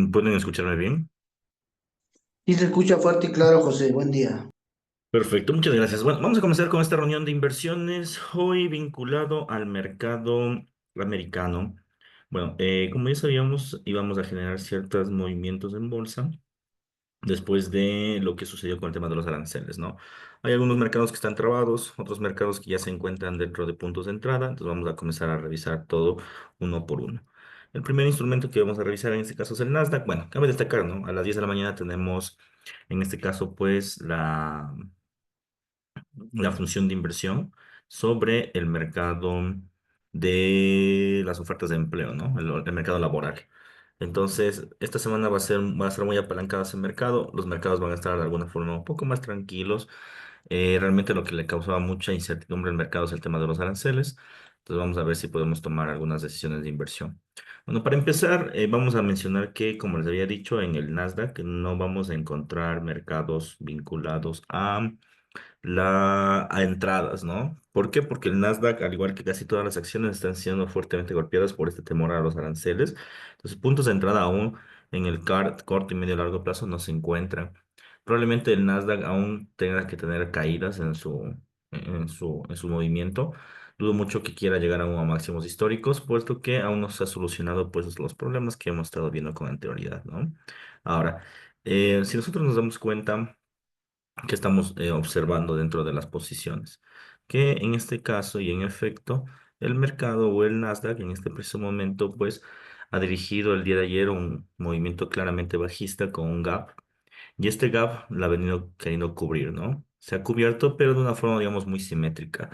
¿Pueden escucharme bien? Y se escucha fuerte y claro, José. Buen día. Perfecto, muchas gracias. Bueno, vamos a comenzar con esta reunión de inversiones hoy vinculado al mercado americano. Bueno, como ya sabíamos, íbamos a generar ciertos movimientos en bolsa después de lo que sucedió con el tema de los aranceles, ¿no? Hay algunos mercados que están trabados, otros mercados que ya se encuentran dentro de puntos de entrada, entonces vamos a comenzar a revisar todo uno por uno. El primer instrumento que vamos a revisar en este caso es el Nasdaq. Bueno, cabe destacar, ¿no? A las 10 de la mañana tenemos, en este caso, pues, la función de inversión sobre el mercado de las ofertas de empleo, ¿no? El mercado laboral. Entonces, esta semana va a estar muy apalancado ese mercado. Los mercados van a estar de alguna forma un poco más tranquilos. Realmente lo que le causaba mucha incertidumbre al mercado es el tema de los aranceles. Entonces, vamos a ver si podemos tomar algunas decisiones de inversión. Bueno, para empezar, vamos a mencionar que, como les había dicho, en el Nasdaq no vamos a encontrar mercados vinculados a entradas, ¿no? ¿Por qué? Porque el Nasdaq, al igual que casi todas las acciones, están siendo fuertemente golpeadas por este temor a los aranceles. Entonces, puntos de entrada aún en el corto y medio largo plazo no se encuentran. Probablemente el Nasdaq aún tenga que tener caídas en su movimiento. Dudo mucho que quiera llegar aún a máximos históricos, puesto que aún no se ha solucionado pues, los problemas que hemos estado viendo con anterioridad, ¿no? Ahora, si nosotros nos damos cuenta que estamos observando dentro de las posiciones. Que en este caso y en efecto, el mercado o el Nasdaq en este preciso momento, pues, ha dirigido el día de ayer un movimiento claramente bajista con un gap. Y este gap la ha venido queriendo cubrir, ¿no? Se ha cubierto, pero de una forma, digamos, muy simétrica.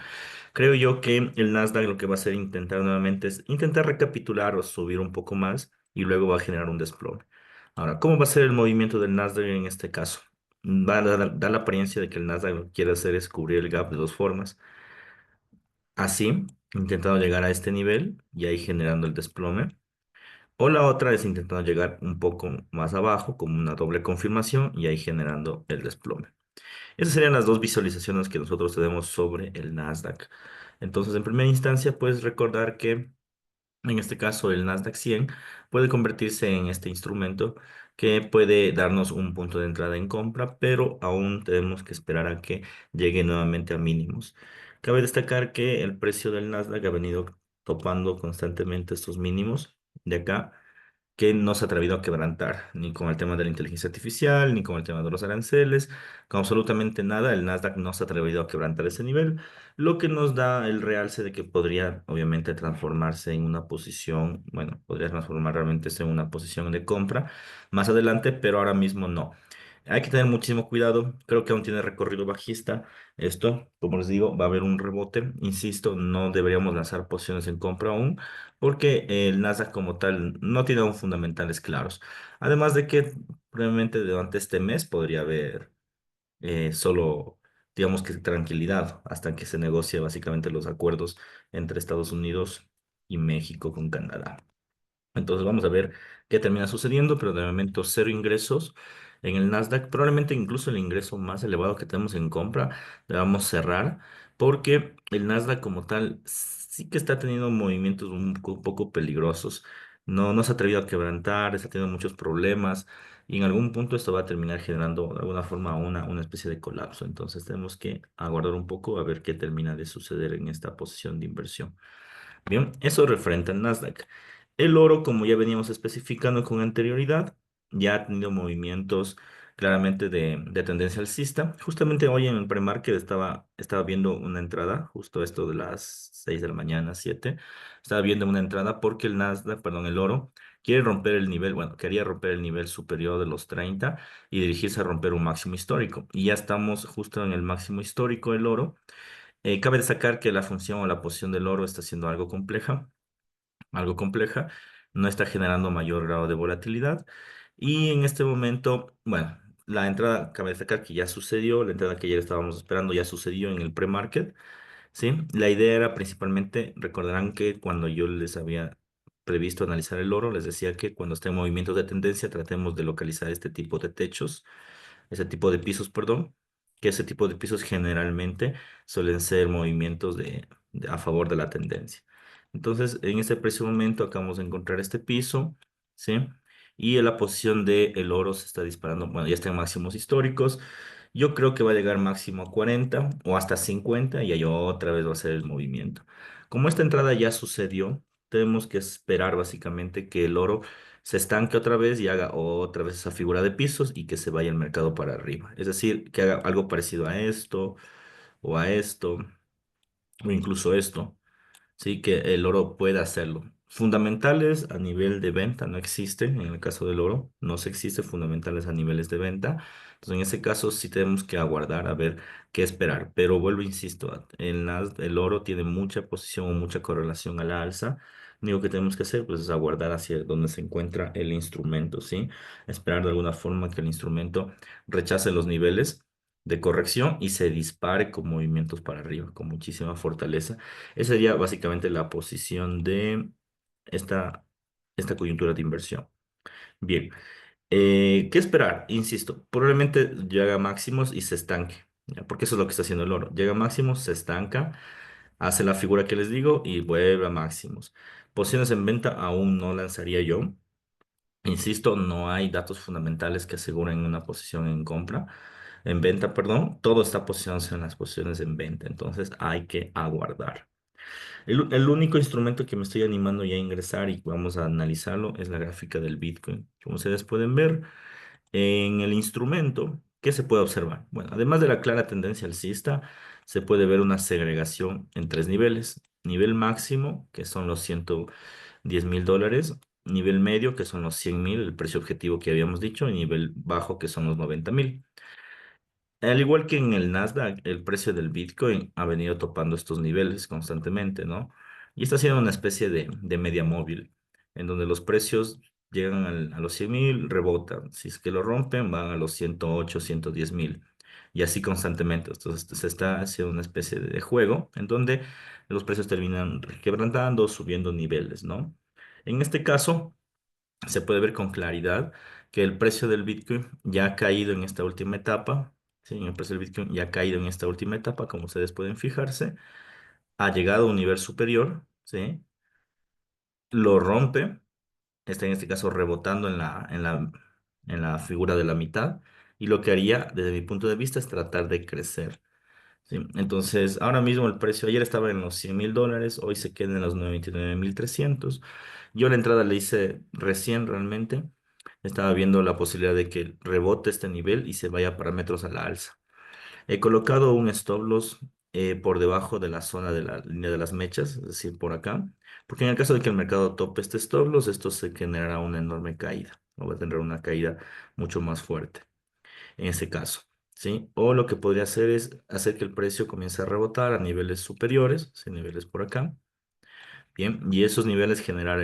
Creo yo que el Nasdaq lo que va a hacer intentar nuevamente es intentar recapitular o subir un poco más y luego va a generar un desplome. Ahora, ¿cómo va a ser el movimiento del Nasdaq en este caso? Va a dar la apariencia de que el Nasdaq lo que quiere hacer es cubrir el gap de dos formas. Así, intentando llegar a este nivel y ahí generando el desplome. O la otra es intentando llegar un poco más abajo, como una doble confirmación y ahí generando el desplome. Esas serían las dos visualizaciones que nosotros tenemos sobre el Nasdaq. Entonces, en primera instancia, puedes recordar que en este caso el Nasdaq 100 puede convertirse en este instrumento que puede darnos un punto de entrada en compra, pero aún tenemos que esperar a que llegue nuevamente a mínimos. Cabe destacar que el precio del Nasdaq ha venido topando constantemente estos mínimos de acá que no se ha atrevido a quebrantar, ni con el tema de la inteligencia artificial, ni con el tema de los aranceles, con absolutamente nada, el Nasdaq no se ha atrevido a quebrantar ese nivel, lo que nos da el realce de que podría, obviamente, transformarse en una posición, bueno, podría transformar realmente en una posición de compra más adelante, pero ahora mismo no. Hay que tener muchísimo cuidado, creo que aún tiene recorrido bajista. Esto, como les digo, va a haber un rebote. Insisto, no deberíamos lanzar posiciones en compra aún porque el Nasdaq como tal no tiene aún fundamentales claros. Además de que probablemente durante este mes podría haber solo, digamos que tranquilidad hasta que se negocie básicamente los acuerdos entre Estados Unidos y México con Canadá. Entonces vamos a ver qué termina sucediendo, pero de momento cero ingresos en el Nasdaq, probablemente incluso el ingreso más elevado que tenemos en compra, debamos cerrar, porque el Nasdaq como tal sí que está teniendo movimientos un poco peligrosos. No se ha atrevido a quebrantar, está teniendo muchos problemas y en algún punto esto va a terminar generando de alguna forma una especie de colapso. Entonces tenemos que aguardar un poco a ver qué termina de suceder en esta posición de inversión. Bien, eso referente al Nasdaq. El oro, como ya veníamos especificando con anterioridad, ya ha tenido movimientos claramente de tendencia alcista. Justamente hoy en el premarket estaba viendo una entrada, justo esto de las 6 de la mañana, 7. Estaba viendo una entrada porque el Nasdaq, perdón, el oro, quiere romper el nivel, bueno, quería romper el nivel superior de los 30 y dirigirse a romper un máximo histórico. Y ya estamos justo en el máximo histórico del oro. Cabe destacar que la función o la posición del oro está siendo algo compleja, no está generando mayor grado de volatilidad. Y en este momento, bueno, la entrada, cabe destacar que ya sucedió, la entrada que ayer estábamos esperando ya sucedió en el pre-market, ¿sí? La idea era principalmente, recordarán que cuando yo les había previsto analizar el oro, les decía que cuando esté en movimientos de tendencia tratemos de localizar este tipo de techos, ese tipo de pisos, perdón, que ese tipo de pisos generalmente suelen ser movimientos a favor de la tendencia. Entonces, en este preciso momento acabamos de encontrar este piso, ¿sí? y la posición del oro se está disparando, bueno, ya está en máximos históricos. Yo creo que va a llegar máximo a 40 o hasta 50 y ahí otra vez va a ser el movimiento. Como esta entrada ya sucedió, tenemos que esperar básicamente que el oro se estanque otra vez y haga otra vez esa figura de pisos y que se vaya el mercado para arriba. Es decir, que haga algo parecido a esto o a esto o incluso esto. Sí, que el oro pueda hacerlo. Fundamentales a nivel de venta no existen, en el caso del oro, no se existe fundamentales a niveles de venta. Entonces, en ese caso sí tenemos que aguardar a ver qué esperar. Pero vuelvo, insisto, el oro tiene mucha posición o mucha correlación a la alza. Lo único que tenemos que hacer pues, es aguardar hacia donde se encuentra el instrumento, ¿sí? Esperar de alguna forma que el instrumento rechace los niveles de corrección y se dispare con movimientos para arriba, con muchísima fortaleza. Esa sería básicamente la posición de esta, esta coyuntura de inversión. Bien, ¿qué esperar? Insisto, probablemente llega a máximos y se estanque, ¿ya? Porque eso es lo que está haciendo el oro. Llega a máximos, se estanca, hace la figura que les digo y vuelve a máximos. Posiciones en venta aún no lanzaría yo. Insisto, no hay datos fundamentales que aseguren una posición en compra, en venta, perdón. Todo está posicionándose en las posiciones en venta, entonces hay que aguardar. El único instrumento que me estoy animando ya a ingresar y vamos a analizarlo es la gráfica del Bitcoin. Como ustedes pueden ver, en el instrumento, ¿qué se puede observar? Bueno, además de la clara tendencia alcista, se puede ver una segregación en tres niveles. Nivel máximo, que son los $110.000. Nivel medio, que son los 100.000, el precio objetivo que habíamos dicho. Y nivel bajo, que son los 90.000. Al igual que en el Nasdaq, el precio del Bitcoin ha venido topando estos niveles constantemente, ¿no? Y está siendo una especie de media móvil, en donde los precios llegan a los 100.000, rebotan. Si es que lo rompen, van a los 108, 110.000. Y así constantemente. Entonces se está haciendo una especie de juego en donde los precios terminan quebrantando, subiendo niveles, ¿no? En este caso se puede ver con claridad que el precio del Bitcoin ya ha caído en esta última etapa. Sí, el precio del Bitcoin ya ha caído en esta última etapa, como ustedes pueden fijarse. Ha llegado a un nivel superior, ¿sí? Lo rompe, está en este caso rebotando en la figura de la mitad. Y lo que haría, desde mi punto de vista, es tratar de crecer. ¿Sí? Entonces, ahora mismo el precio, ayer estaba en los $100.000, hoy se queda en los 99.300. Yo la entrada le hice recién realmente. Estaba viendo la posibilidad de que rebote este nivel y se vaya a parámetros a la alza. He colocado un stop loss por debajo de la zona de la línea de las mechas, es decir, por acá, porque en el caso de que el mercado tope este stop loss, esto se generará una enorme caída, o va a tener una caída mucho más fuerte en ese caso, ¿sí? O lo que podría hacer es hacer que el precio comience a rebotar a niveles superiores, ¿sí? Niveles por acá, bien, y esos niveles generar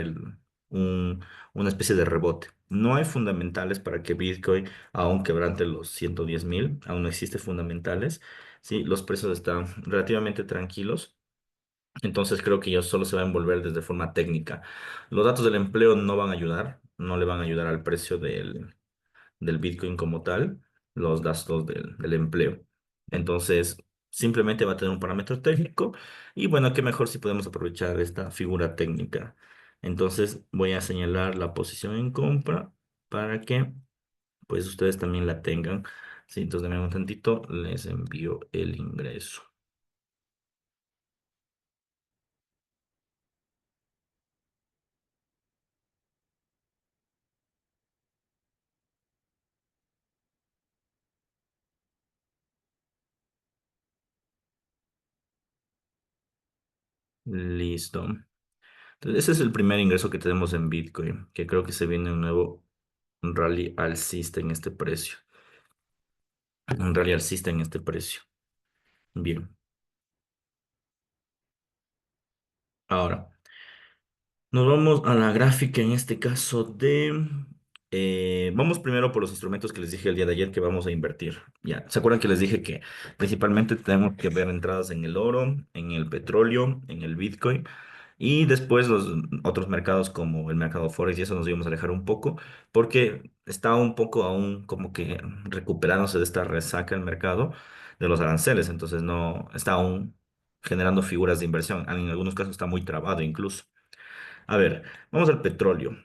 un- una especie de rebote. No hay fundamentales para que Bitcoin aún quebrante los 110.000, aún no existe fundamentales, ¿sí? Los precios están relativamente tranquilos. Entonces creo que ellos solo se va a envolver desde forma técnica. Los datos del empleo no van a ayudar, no le van a ayudar al precio del Bitcoin como tal, los gastos del empleo. Entonces, simplemente va a tener un parámetro técnico y bueno, qué mejor si podemos aprovechar esta figura técnica. Entonces, voy a señalar la posición en compra para que pues ustedes también la tengan. Sí, entonces, dame un tantito, les envío el ingreso. Listo. Entonces, ese es el primer ingreso que tenemos en Bitcoin, que creo que se viene un nuevo rally alcista en este precio. Un rally alcista en este precio. Bien, ahora nos vamos a la gráfica en este caso vamos primero por los instrumentos que les dije el día de ayer que vamos a invertir. Ya, ¿se acuerdan que les dije que principalmente tenemos que ver entradas en el oro, en el petróleo, en el Bitcoin y después los otros mercados como el mercado Forex y eso nos íbamos a alejar un poco porque está un poco aún como que recuperándose de esta resaca el mercado de los aranceles, entonces no está aún generando figuras de inversión. En algunos casos está muy trabado incluso. A ver, vamos al petróleo.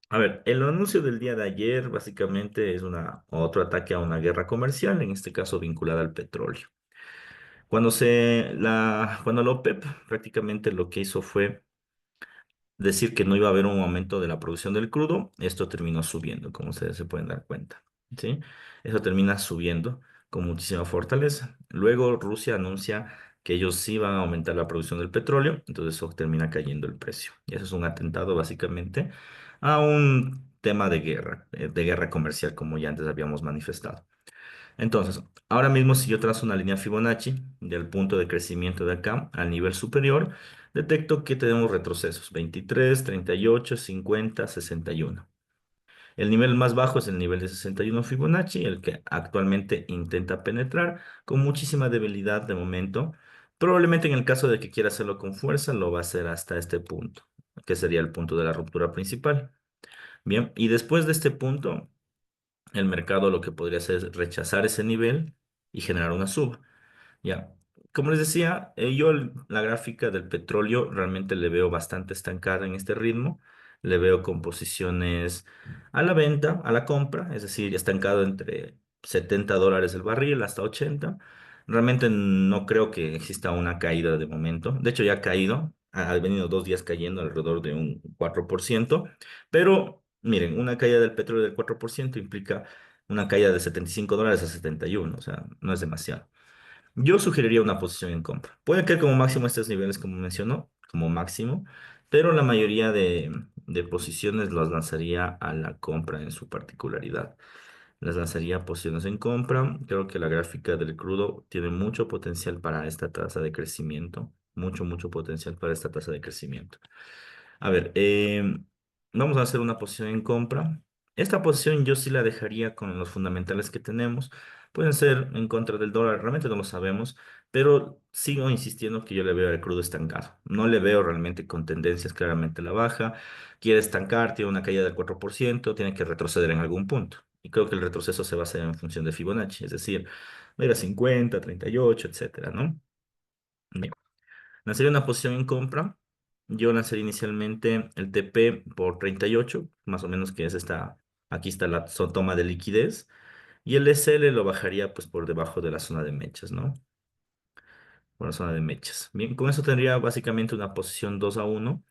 A ver, el anuncio del día de ayer básicamente es otro ataque a una guerra comercial, en este caso vinculada al petróleo. Cuando la OPEP prácticamente lo que hizo fue decir que no iba a haber un aumento de la producción del crudo, esto terminó subiendo, como ustedes se pueden dar cuenta, ¿sí? Eso termina subiendo con muchísima fortaleza. Luego Rusia anuncia que ellos sí van a aumentar la producción del petróleo, entonces eso termina cayendo el precio. Y eso es un atentado básicamente a un tema de guerra comercial, como ya antes habíamos manifestado. Entonces, ahora mismo si yo trazo una línea Fibonacci del punto de crecimiento de acá al nivel superior, detecto que tenemos retrocesos 23, 38, 50, 61. El nivel más bajo es el nivel de 61 Fibonacci, el que actualmente intenta penetrar con muchísima debilidad de momento. Probablemente en el caso de que quiera hacerlo con fuerza, lo va a hacer hasta este punto, que sería el punto de la ruptura principal. Bien, y después de este punto el mercado lo que podría hacer es rechazar ese nivel y generar una suba. Ya, como les decía, la gráfica del petróleo realmente le veo bastante estancada en este ritmo. Le veo con posiciones a la venta, a la compra, es decir, estancado entre $70 el barril hasta 80. Realmente no creo que exista una caída de momento. De hecho, ya ha caído, ha venido 2 días cayendo alrededor de un 4%. Pero miren, una caída del petróleo del 4% implica una caída de $75 a 71, o sea, no es demasiado. Yo sugeriría una posición en compra. Puede caer como máximo a estos niveles, como mencionó, como máximo, pero la mayoría de posiciones las lanzaría a la compra en su particularidad. Las lanzaría a posiciones en compra. Creo que la gráfica del crudo tiene mucho potencial para esta tasa de crecimiento. Mucho, mucho potencial para esta tasa de crecimiento. A ver, vamos a hacer una posición en compra. Esta posición yo sí la dejaría con los fundamentales que tenemos. Pueden ser en contra del dólar, realmente no lo sabemos, pero sigo insistiendo que yo le veo al crudo estancado. No le veo realmente con tendencias claramente a la baja. Quiere estancar, tiene una caída del 4%, tiene que retroceder en algún punto. Y creo que el retroceso se va a hacer en función de Fibonacci, es decir, va a ir a 50, 38, etcétera, ¿no? Bien. Lanzaría una posición en compra. Yo lanzaría inicialmente el TP por 38, más o menos que es esta, aquí está la toma de liquidez. Y el SL lo bajaría pues por debajo de la zona de mechas, ¿no? Por la zona de mechas. Bien, con eso tendría básicamente una posición 2-1.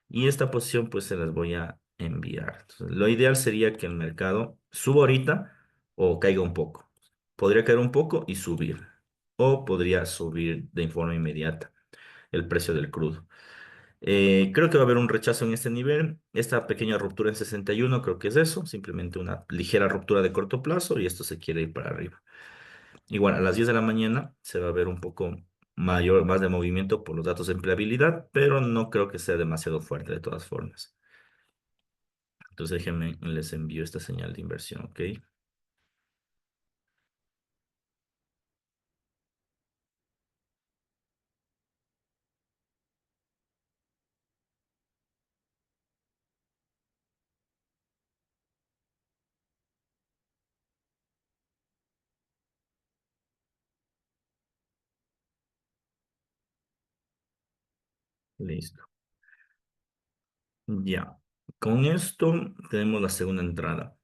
Y esta posición pues se las voy a enviar. Entonces, lo ideal sería que el mercado suba ahorita o caiga un poco. Podría caer un poco y subir. O podría subir de forma inmediata el precio del crudo. Creo que va a haber un rechazo en este nivel. Esta pequeña ruptura en 61 creo que es eso, simplemente una ligera ruptura de corto plazo y esto se quiere ir para arriba. Igual a las 10 de la mañana se va a ver un poco más de movimiento por los datos de empleabilidad, pero no creo que sea demasiado fuerte de todas formas. Entonces déjenme, les envío esta señal de inversión, ¿ok? Listo. Ya, con esto tenemos la segunda entrada.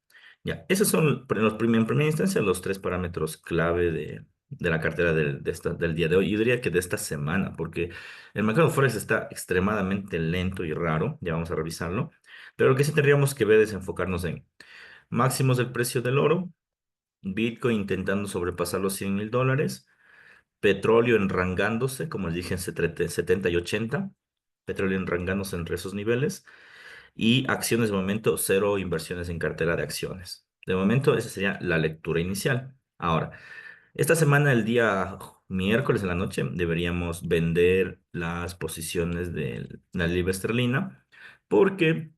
Ya, esos son en primera instancia los tres parámetros clave de la cartera del día de hoy. Yo diría que de esta semana, porque el mercado Forex está extremadamente lento y raro, ya vamos a revisarlo, pero lo que sí tendríamos que ver es enfocarnos en máximos del precio del oro, Bitcoin intentando sobrepasar los $100,000, petróleo enrangándose, como les dije, en 70 y 80, petróleo enrangándose entre esos niveles y acciones de momento, cero inversiones en cartera de acciones. De momento, esa sería la lectura inicial. Ahora, esta semana, el día miércoles en la noche, deberíamos vender las posiciones de la libra esterlina porque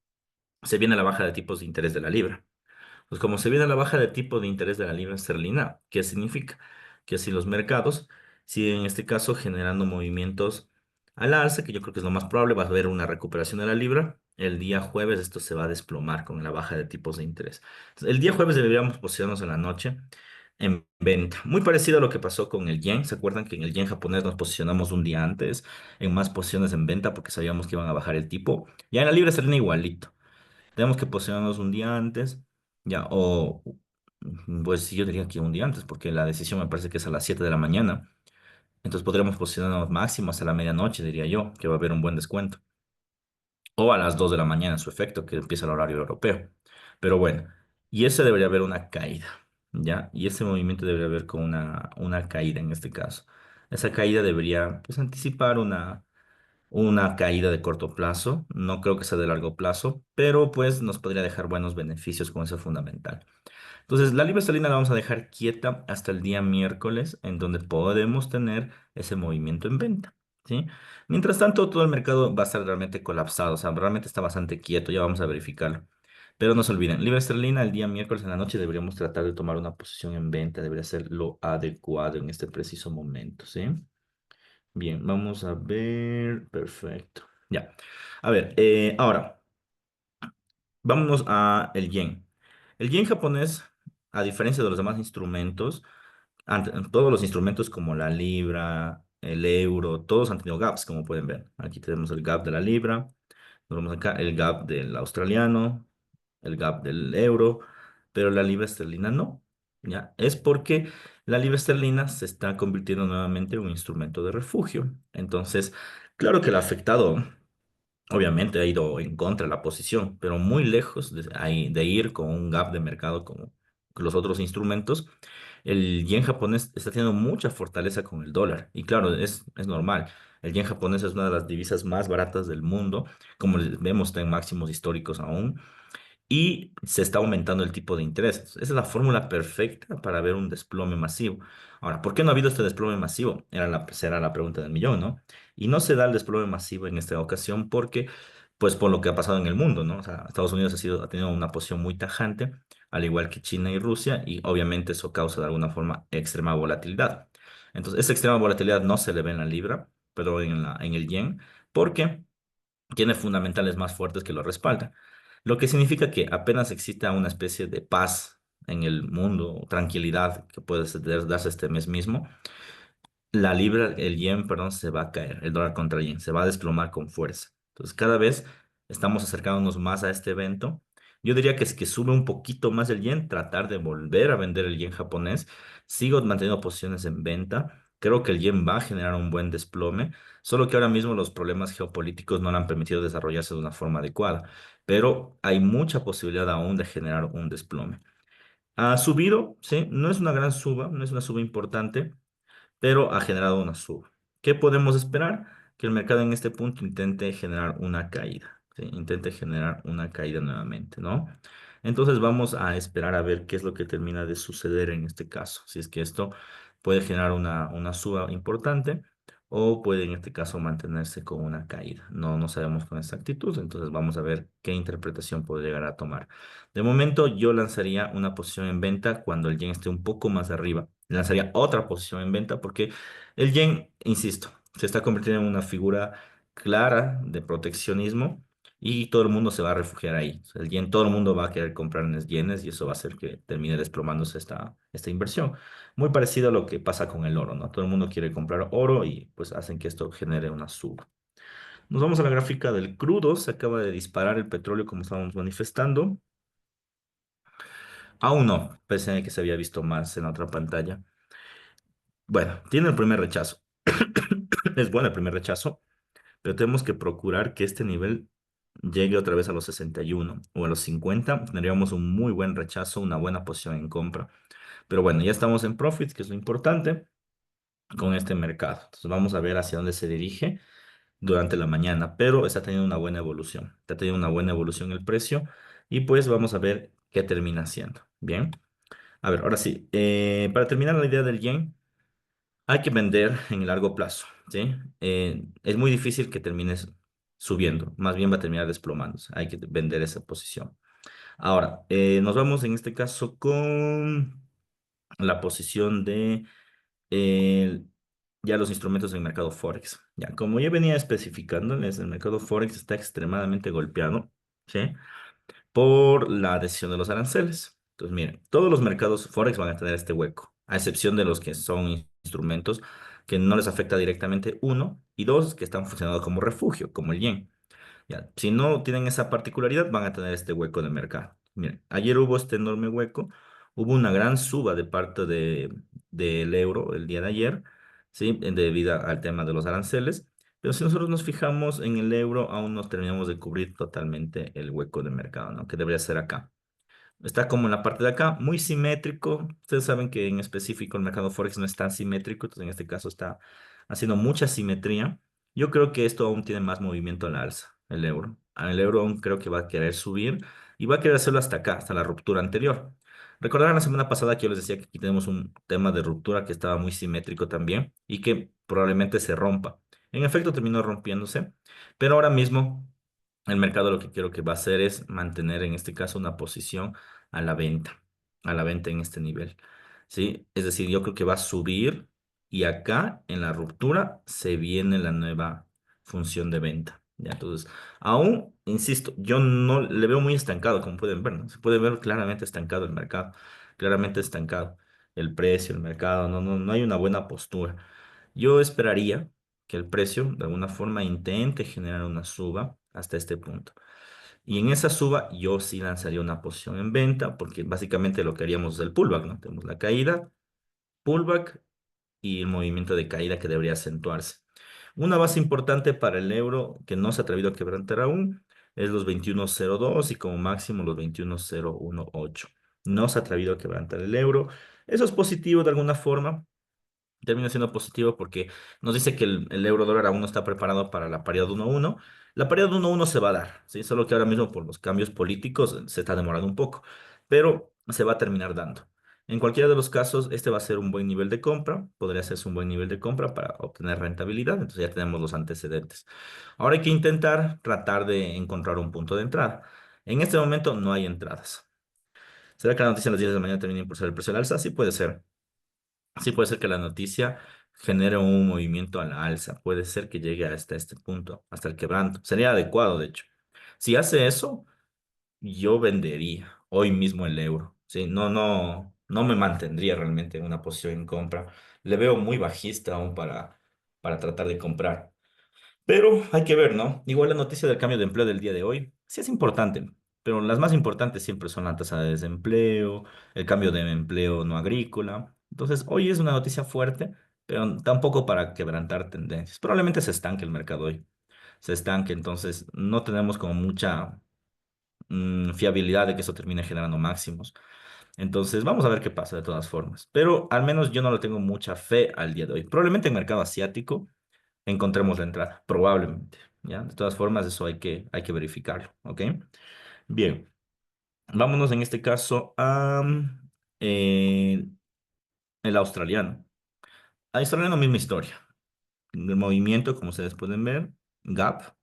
se viene la baja de tipos de interés de la libra. Pues como se viene la baja de tipo de interés de la libra esterlina, ¿qué significa? Que si los mercados siguen en este caso generando movimientos al alza, que yo creo que es lo más probable, va a haber una recuperación de la libra. El día jueves esto se va a desplomar con la baja de tipos de interés. Entonces, el día jueves deberíamos posicionarnos en la noche en venta. Muy parecido a lo que pasó con el yen. ¿Se acuerdan que en el yen japonés nos posicionamos un día antes en más posiciones en venta porque sabíamos que iban a bajar el tipo? Ya en la libra esterlina igualito. tenemos que posicionarnos un día antes, ya, o pues sí, yo diría que un día antes, porque la decisión me parece que es a las 7 de la mañana. Entonces podríamos posicionarnos máximo hasta la medianoche, diría yo, que va a haber un buen descuento. O a las 2 de la mañana en su efecto, que empieza el horario europeo. Pero bueno, y ese debería haber una caída, ¿ya? Y ese movimiento debería haber con una caída en este caso. Esa caída debería, pues, anticipar una caída de corto plazo. No creo que sea de largo plazo, pero pues nos podría dejar buenos beneficios con ese fundamental. Entonces, la libra esterlina la vamos a dejar quieta hasta el día miércoles, en donde podemos tener ese movimiento en venta, ¿sí? Mientras tanto, todo el mercado va a estar realmente colapsado, o sea, realmente está bastante quieto, ya vamos a verificarlo. Pero no se olviden, libra esterlina el día miércoles en la noche deberíamos tratar de tomar una posición en venta, debería ser lo adecuado en este preciso momento, ¿sí? Bien, vamos a ver, perfecto. Ya. A ver, ahora. Vámonos a el yen. El yen japonés, a diferencia de los demás instrumentos, todos los instrumentos como la libra, el euro, todos han tenido gaps, como pueden ver. Aquí tenemos el gap de la libra, nos vemos acá el gap del australiano, el gap del euro, pero la libra esterlina no. ¿Ya? Es porque la libra esterlina se está convirtiendo nuevamente en un instrumento de refugio. Entonces, claro que la ha afectado. Obviamente ha ido en contra de la posición, pero muy lejos de ir con un gap de mercado como los otros instrumentos. El yen japonés está teniendo mucha fortaleza con el dólar. Y claro, es normal. El yen japonés es una de las divisas más baratas del mundo. Como vemos, está en máximos históricos aún y se está aumentando el tipo de interés. Esa es la fórmula perfecta para ver un desplome masivo. Ahora, ¿por qué no ha habido este desplome masivo? Será la pregunta del millón, ¿no? Y no se da el desplome masivo en esta ocasión porque, pues, por lo que ha pasado en el mundo, ¿no? O sea, Estados Unidos ha tenido una posición muy tajante, al igual que China y Rusia, y obviamente eso causa de alguna forma extrema volatilidad. Entonces, esa extrema volatilidad no se le ve en la libra, pero en el yen, porque tiene fundamentales más fuertes que lo respaldan. Lo que significa que apenas exista una especie de paz en el mundo, tranquilidad que puede darse este mes mismo, la libra, el yen, perdón, se va a caer, el dólar contra el yen, se va a desplomar con fuerza. Entonces, cada vez estamos acercándonos más a este evento. Yo diría que es que sube un poquito más el yen, tratar de volver a vender el yen japonés. Sigo manteniendo posiciones en venta. Creo que el yen va a generar un buen desplome, solo que ahora mismo los problemas geopolíticos no le han permitido desarrollarse de una forma adecuada, pero hay mucha posibilidad aún de generar un desplome. Ha subido, sí, no es una gran suba, no es una suba importante, pero ha generado una suba. ¿Qué podemos esperar? Que el mercado en este punto intente generar una caída, ¿sí? Intente generar una caída nuevamente, ¿no? Entonces vamos a esperar a ver qué es lo que termina de suceder en este caso. Si es que esto puede generar una suba importante o puede en este caso mantenerse con una caída. No sabemos con exactitud, entonces vamos a ver qué interpretación puede llegar a tomar. De momento yo lanzaría una posición en venta cuando el yen esté un poco más arriba. Lanzaría otra posición en venta porque el yen, insisto, se está convirtiendo en una figura clara de proteccionismo y todo el mundo se va a refugiar ahí. O sea, el yen, todo el mundo va a querer comprar en yenes y eso va a hacer que termine desplomándose esta inversión. Muy parecido a lo que pasa con el oro, ¿no? Todo el mundo quiere comprar oro y pues hacen que esto genere una suba. Nos vamos a la gráfica del crudo. Se acaba de disparar el petróleo como estábamos manifestando. Aún no, pese a que se había visto más en la otra pantalla. Bueno, tiene el primer rechazo. Es bueno el primer rechazo, pero tenemos que procurar que este nivel llegue otra vez a los 61 o a los 50. Tendríamos un muy buen rechazo, una buena posición en compra. Pero bueno, ya estamos en profits, que es lo importante con este mercado. Entonces vamos a ver hacia dónde se dirige durante la mañana, pero está teniendo una buena evolución. Está teniendo una buena evolución el precio y pues vamos a ver qué termina haciendo. Bien. A ver, ahora sí, para terminar la idea del yen, hay que vender en el largo plazo, ¿sí? Es muy difícil que termines subiendo, más bien va a terminar desplomándose. Hay que vender esa posición. Ahora, nos vamos en este caso con la posición de eh, ya los instrumentos del mercado Forex. Ya, como ya venía especificándoles, el mercado Forex está extremadamente golpeado, ¿sí? Por la decisión de los aranceles. Entonces, miren, todos los mercados Forex van a tener este hueco, a excepción de los que son instrumentos que no les afecta directamente, uno, y dos, que están funcionando como refugio, como el yen. Ya, si no tienen esa particularidad, van a tener este hueco de mercado. Miren, ayer hubo este enorme hueco, hubo una gran suba de parte del euro el día de ayer, ¿sí? Debido al tema de los aranceles. Pero si nosotros nos fijamos en el euro, aún no terminamos de cubrir totalmente el hueco de mercado, ¿no? Que debería ser acá. Está como en la parte de acá, muy simétrico. Ustedes saben que en específico el mercado Forex no es tan simétrico, entonces en este caso está haciendo mucha simetría. Yo creo que esto aún tiene más movimiento a la alza, el euro. El euro aún creo que va a querer subir y va a querer hacerlo hasta acá, hasta la ruptura anterior. Recordarán la semana pasada que yo les decía que aquí tenemos un tema de ruptura que estaba muy simétrico también y que probablemente se rompa. En efecto, terminó rompiéndose, pero ahora mismo el mercado lo que quiero que va a hacer es mantener en este caso una posición a la venta, a la venta en este nivel. ¿Sí? Es decir, yo creo que va a subir y acá en la ruptura se viene la nueva función de venta. ¿Ya? Entonces, aún, insisto, yo no le veo muy estancado, como pueden ver, ¿no? Se puede ver claramente estancado el mercado, claramente estancado el precio, el mercado, no hay una buena postura. Yo esperaría que el precio de alguna forma intente generar una suba hasta este punto. Y en esa suba yo sí lanzaría una posición en venta, porque básicamente lo que haríamos es el pullback, ¿no? Tenemos la caída, pullback y el movimiento de caída que debería acentuarse. Una base importante para el euro que no se ha atrevido a quebrantar aún es los 21.02 y como máximo los 21.018. No se ha atrevido a quebrantar el euro. Eso es positivo de alguna forma, termina siendo positivo porque nos dice que el euro dólar aún no está preparado para la paridad 1-1. La paridad 1-1 se va a dar, ¿sí? Solo que ahora mismo por los cambios políticos se está demorando un poco, pero se va a terminar dando. En cualquiera de los casos, este va a ser un buen nivel de compra, podría hacerse un buen nivel de compra para obtener rentabilidad, entonces ya tenemos los antecedentes. Ahora hay que intentar tratar de encontrar un punto de entrada. En este momento no hay entradas. ¿Será que la noticia a las 10 de la mañana termina de impulsar el precio al alza? Sí puede ser. Sí, puede ser que la noticia genere un movimiento a la alza, puede ser que llegue hasta este punto, hasta el quebranto. Sería adecuado, de hecho. Si hace eso, yo vendería hoy mismo el euro. Sí, no me mantendría realmente en una posición en compra. Le veo muy bajista aún para tratar de comprar. Pero hay que ver, ¿no? Igual la noticia del cambio de empleo del día de hoy sí es importante, pero las más importantes siempre son la tasa de desempleo, el cambio de empleo no agrícola. Entonces, hoy es una noticia fuerte, pero tampoco para quebrantar tendencias. Probablemente se estanque el mercado hoy, se estanque, entonces no tenemos como mucha fiabilidad de que eso termine generando máximos. Entonces, vamos a ver qué pasa de todas formas. Pero al menos yo no le tengo mucha fe al día de hoy. Probablemente en mercado asiático encontremos la entrada, probablemente, ¿ya? De todas formas, eso hay que verificarlo, ¿ok? Bien, vámonos en este caso a eh, el australiano. Australiano, misma historia. El movimiento, como ustedes pueden ver, gap,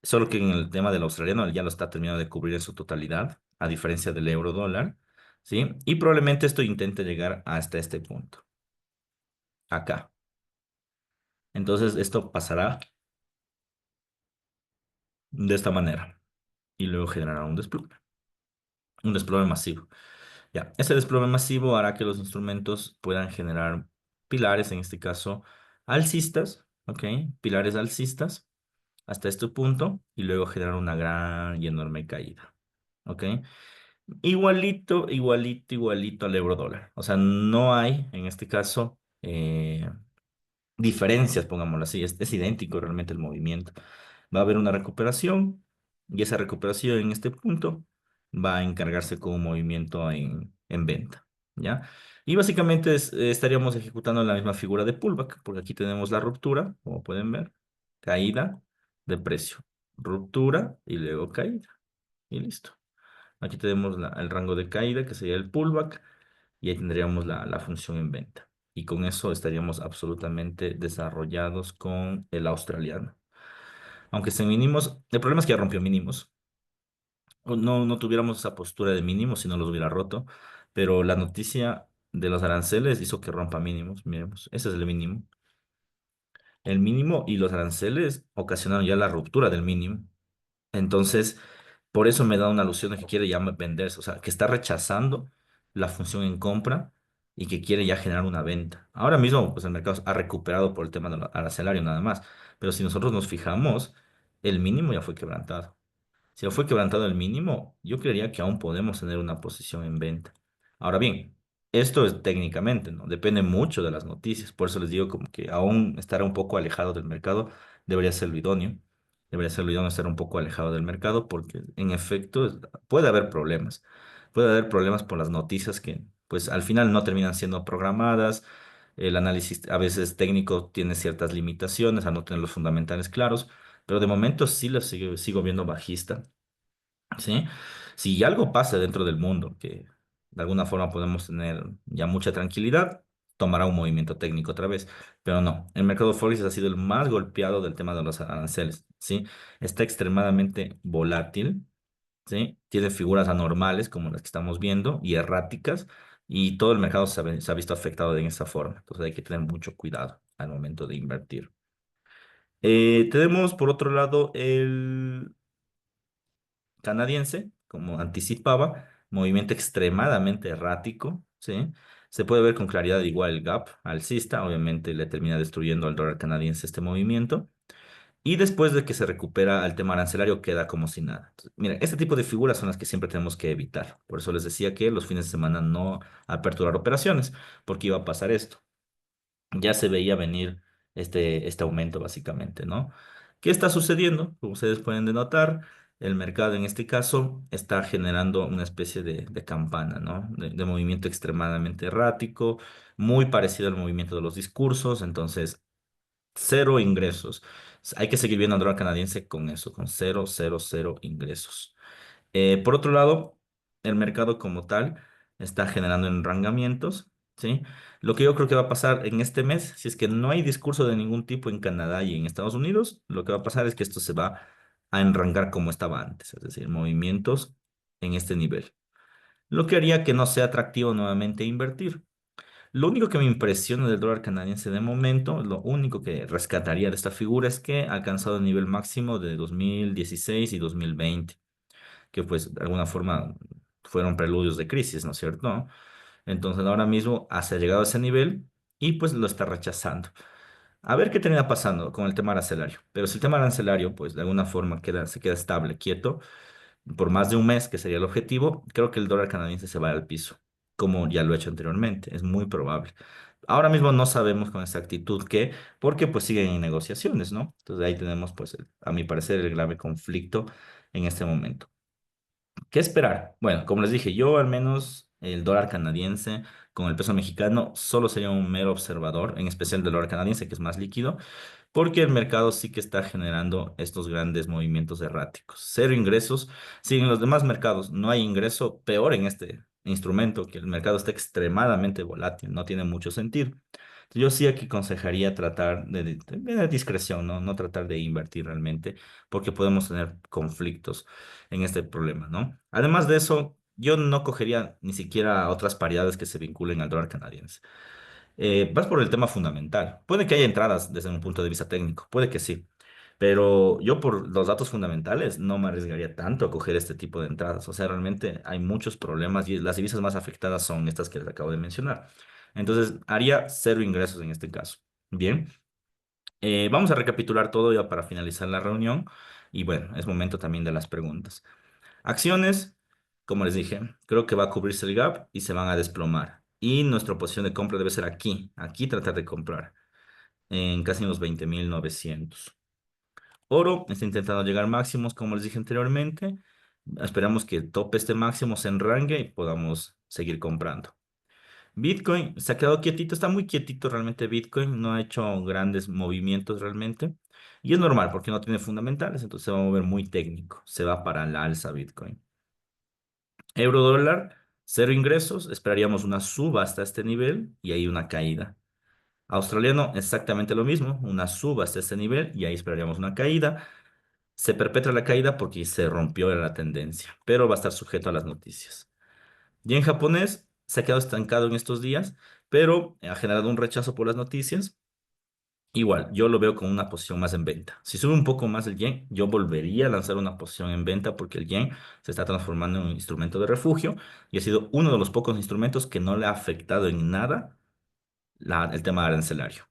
solo que en el tema del australiano ya lo está terminando de cubrir en su totalidad, a diferencia del euro dólar, ¿sí? Y probablemente esto intente llegar hasta este punto, acá. Entonces, esto pasará de esta manera y luego generará un desplome masivo. Ya, ese desplome masivo hará que los instrumentos puedan generar pilares, en este caso alcistas, ¿ok? Pilares alcistas hasta este punto y luego generar una gran y enorme caída, ¿ok? Igualito al euro dólar. O sea, no hay, en este caso, diferencias, pongámoslo así, es idéntico realmente el movimiento. Va a haber una recuperación y esa recuperación en este punto va a encargarse con un movimiento en venta, ¿ya? Y básicamente estaríamos ejecutando la misma figura de pullback, porque aquí tenemos la ruptura, como pueden ver, caída de precio, ruptura y luego caída, y listo. Aquí tenemos el rango de caída, que sería el pullback, y ahí tendríamos la función en venta. Y con eso estaríamos absolutamente desarrollados con el australiano. Aunque se mínimos, el problema es que ya rompió mínimos. No tuviéramos esa postura de mínimos si no los hubiera roto, pero la noticia de los aranceles hizo que rompa mínimos. Miremos, ese es el mínimo. El mínimo y los aranceles ocasionaron ya la ruptura del mínimo. Entonces, por eso me da una alusión de que quiere ya venderse, o sea, que está rechazando la función en compra y que quiere ya generar una venta. Ahora mismo, pues el mercado ha recuperado por el tema del arancelario nada más, pero si nosotros nos fijamos, El mínimo ya fue quebrantado. Si no fue quebrantado el mínimo, yo creería que aún podemos tener una posición en venta. Ahora bien, esto es técnicamente, ¿no? Depende mucho de las noticias. Por eso les digo como que aún estar un poco alejado del mercado debería ser lo idóneo. Debería ser lo idóneo estar un poco alejado del mercado porque en efecto puede haber problemas. Puede haber problemas por las noticias que pues al final no terminan siendo programadas. El análisis a veces técnico tiene ciertas limitaciones a no tener los fundamentales claros, pero de momento sí lo sigo viendo bajista. ¿Sí? Si algo pasa dentro del mundo, que de alguna forma podemos tener ya mucha tranquilidad, tomará un movimiento técnico otra vez. Pero no, el mercado Forex ha sido el más golpeado del tema de los aranceles, ¿sí? Está extremadamente volátil, ¿sí? Tiene figuras anormales como las que estamos viendo y erráticas, y todo el mercado se ha visto afectado de esa forma. Entonces hay que tener mucho cuidado al momento de invertir. Tenemos por otro lado el canadiense, como anticipaba, movimiento extremadamente errático, ¿sí? Se puede ver con claridad igual el gap alcista, obviamente le termina destruyendo al dólar canadiense este movimiento, y después de que se recupera el tema arancelario queda como si nada. Entonces, mira, este tipo de figuras son las que siempre tenemos que evitar. Por eso les decía que los fines de semana no aperturar operaciones, porque iba a pasar esto ya se veía venir este aumento básicamente, ¿no? ¿Qué está sucediendo? Como ustedes pueden denotar, el mercado en este caso está generando una especie de campana, ¿no? De movimiento extremadamente errático, muy parecido al movimiento de los discursos, entonces cero ingresos. Hay que seguir viendo al dólar canadiense con eso, con cero, cero, cero ingresos. Por otro lado, el mercado como tal está generando enrangamientos, ¿sí? Lo que yo creo que va a pasar en este mes, si es que no hay discurso de ningún tipo en Canadá y en Estados Unidos, lo que va a pasar es que esto se va a enrangar como estaba antes, es decir, movimientos en este nivel. Lo que haría que no sea atractivo nuevamente invertir. Lo único que me impresiona del dólar canadiense de momento, lo único que rescataría de esta figura es que ha alcanzado el nivel máximo de 2016 y 2020 que pues de alguna forma fueron preludios de crisis, ¿no es cierto? Entonces ahora mismo se ha llegado a ese nivel y pues lo está rechazando. A ver qué termina pasando con el tema arancelario. Pero si el tema arancelario, pues de alguna forma se queda estable, quieto, por más de un mes, que sería el objetivo, creo que el dólar canadiense se va al piso, como ya lo he hecho anteriormente. Es muy probable. Ahora mismo no sabemos con exactitud qué, porque pues siguen en negociaciones, ¿no? Entonces ahí tenemos, pues, a mi parecer, el grave conflicto en este momento. ¿Qué esperar? Bueno, como les dije, yo al menos el dólar canadiense con el peso mexicano solo sería un mero observador, en especial del dólar canadiense, que es más líquido, porque el mercado sí que está generando estos grandes movimientos erráticos. Cero ingresos. Si en los demás mercados no hay ingreso, peor en este instrumento, que el mercado está extremadamente volátil, no tiene mucho sentido. Yo sí aquí aconsejaría tratar de discreción, ¿no? No tratar de invertir realmente, porque podemos tener conflictos en este problema, ¿no? Además de eso, yo no cogería ni siquiera otras paridades que se vinculen al dólar canadiense. Vas por el tema fundamental. Puede que haya entradas desde un punto de vista técnico, puede que sí, pero yo por los datos fundamentales no me arriesgaría tanto a coger este tipo de entradas. O sea, realmente hay muchos problemas y las divisas más afectadas son estas que les acabo de mencionar. Entonces, haría cero ingresos en este caso. Bien, vamos a recapitular todo ya para finalizar la reunión y bueno, es momento también de las preguntas. Acciones, como les dije, creo que va a cubrirse el gap y se van a desplomar. Y nuestra posición de compra debe ser aquí tratar de comprar en casi unos 20.900. Oro está intentando llegar máximos, como les dije anteriormente. Esperamos que tope este máximo, se enrangue y podamos seguir comprando. Bitcoin se ha quedado quietito, está muy quietito realmente Bitcoin, no ha hecho grandes movimientos realmente. Y es normal porque no tiene fundamentales, entonces se va a mover muy técnico, se va para la alza Bitcoin. Euro dólar, cero ingresos, esperaríamos una suba hasta este nivel y ahí una caída. Australiano, exactamente lo mismo, una suba hasta este nivel y ahí esperaríamos una caída. Se perpetra la caída porque se rompió la tendencia, pero va a estar sujeto a las noticias. Y en japonés se ha quedado estancado en estos días, pero ha generado un rechazo por las noticias. Igual, yo lo veo con una posición más en venta. Si sube un poco más el yen, yo volvería a lanzar una posición en venta porque el yen se está transformando en un instrumento de refugio y ha sido uno de los pocos instrumentos que no le ha afectado en nada el tema arancelario.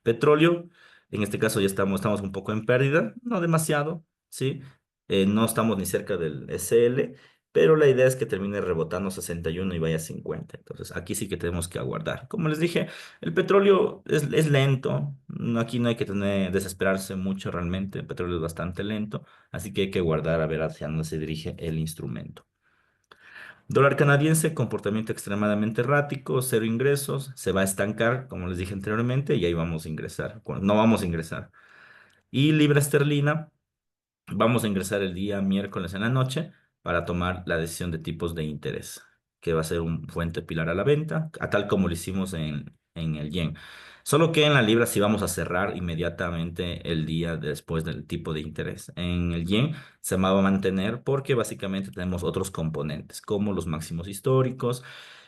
Petróleo, En este caso ya estamos un poco en pérdida, no demasiado, ¿sí? No estamos ni cerca del SL, pero la idea es que termine rebotando 61 y vaya a 50. Entonces aquí sí que tenemos que aguardar. Como les dije, el petróleo es lento, aquí no hay que desesperarse mucho realmente, el petróleo es bastante lento, así que hay que guardar a ver hacia dónde se dirige el instrumento. Dólar canadiense, comportamiento extremadamente errático, cero ingresos, se va a estancar, como les dije anteriormente, y ahí vamos a ingresar. No vamos a ingresar. Y libra esterlina, vamos a ingresar el día miércoles en la noche para tomar la decisión de tipos de interés, que va a ser un fuente pilar a la venta, a tal como lo hicimos en el yen. Solo que en la libra sí vamos a cerrar inmediatamente el día después del tipo de interés. En el yen se va a mantener porque básicamente tenemos otros componentes, como los máximos históricos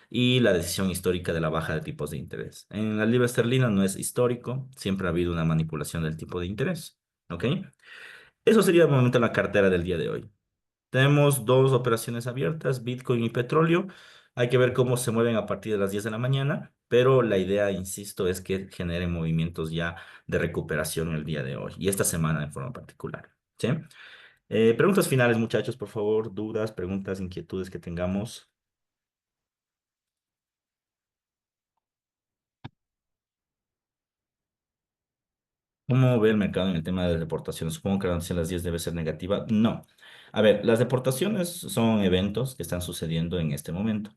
y la decisión histórica de la baja de tipos de interés. En la libra esterlina no es histórico, siempre ha habido una manipulación del tipo de interés. ¿Ok? Eso sería de momento la cartera del día de hoy. Tenemos dos operaciones abiertas, Bitcoin y petróleo. Hay que ver cómo se mueven a partir de las 10 de la mañana, pero la idea, insisto, es que generen movimientos ya de recuperación el día de hoy y esta semana en forma particular. ¿Sí? Preguntas finales, muchachos, por favor, dudas, preguntas, inquietudes que tengamos. ¿Cómo ve el mercado en el tema de las deportaciones? Supongo que la noticia de las 10 debe ser negativa. No. A ver, las deportaciones son eventos que están sucediendo en este momento.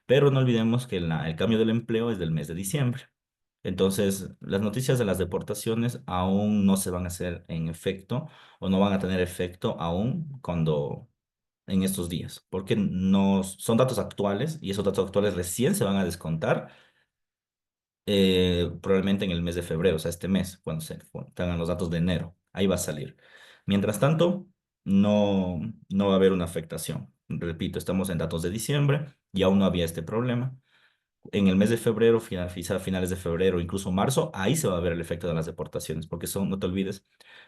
Pero no olvidemos que el cambio del empleo es del mes de diciembre. Entonces, las noticias de las deportaciones aún no se van a hacer en efecto o no van a tener efecto aún cuando en estos días, porque no son datos actuales y esos datos actuales recién se van a descontar probablemente en el mes de febrero, o sea, este mes, cuando se tengan los datos de enero. Ahí va a salir. Mientras tanto, no va a haber una afectación. Repito, estamos en datos de diciembre y aún no había este problema. En el mes de febrero, quizá finales de febrero, incluso marzo, ahí se va a ver el efecto de las deportaciones, porque son, no te olvides,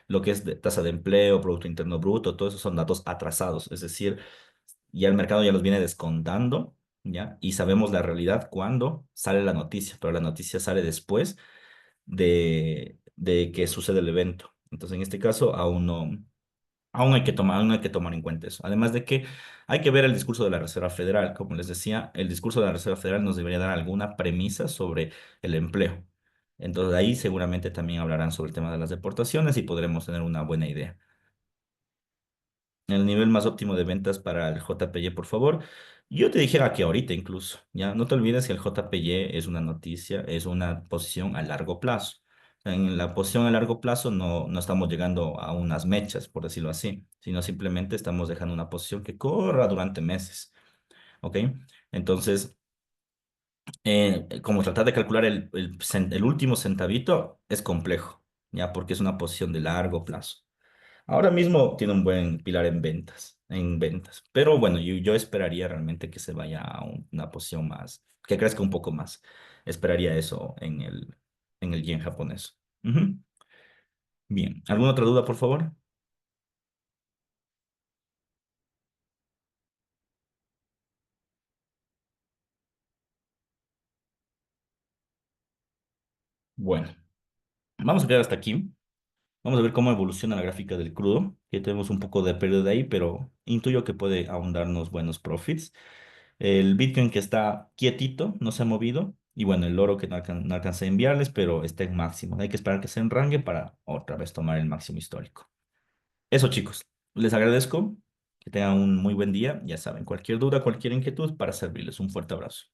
lo que es tasa de empleo, Producto Interno Bruto, todo eso son datos atrasados, es decir, ya el mercado ya los viene descontando, ¿ya? Y sabemos la realidad cuando sale la noticia, pero la noticia sale después de que sucede el evento. Entonces, en este caso, aún no. Aún hay que tomar en cuenta eso. Además de que hay que ver el discurso de la Reserva Federal. Como les decía, el discurso de la Reserva Federal nos debería dar alguna premisa sobre el empleo. Entonces ahí seguramente también hablarán sobre el tema de las deportaciones y podremos tener una buena idea. El nivel más óptimo de ventas para el JPY, por favor. Yo te dijera que ahorita incluso, ya no te olvides que el JPY es una noticia, es una posición a largo plazo. En la posición a largo plazo no estamos llegando a unas mechas, por decirlo así, sino simplemente estamos dejando una posición que corra durante meses, ¿ok? Entonces, como tratar de calcular el último centavito es complejo, ya porque es una posición de largo plazo. Ahora mismo tiene un buen pilar en ventas. Pero bueno, yo esperaría realmente que se vaya a una posición más, que crezca un poco más. Esperaría eso en el yen japonés. Ujú. Bien. ¿Alguna otra duda, por favor? Bueno, vamos a quedar hasta aquí. Vamos a ver cómo evoluciona la gráfica del crudo, que tenemos un poco de pérdida ahí, pero intuyo que puede aún darnos buenos profits. El Bitcoin que está quietito, no se ha movido. Y bueno, el oro que no alcancé a enviarles, pero está en máximo. Hay que esperar que se enrangue para otra vez tomar el máximo histórico. Eso, chicos. Les agradezco. Que tengan un muy buen día. Ya saben, cualquier duda, cualquier inquietud para servirles. Un fuerte abrazo.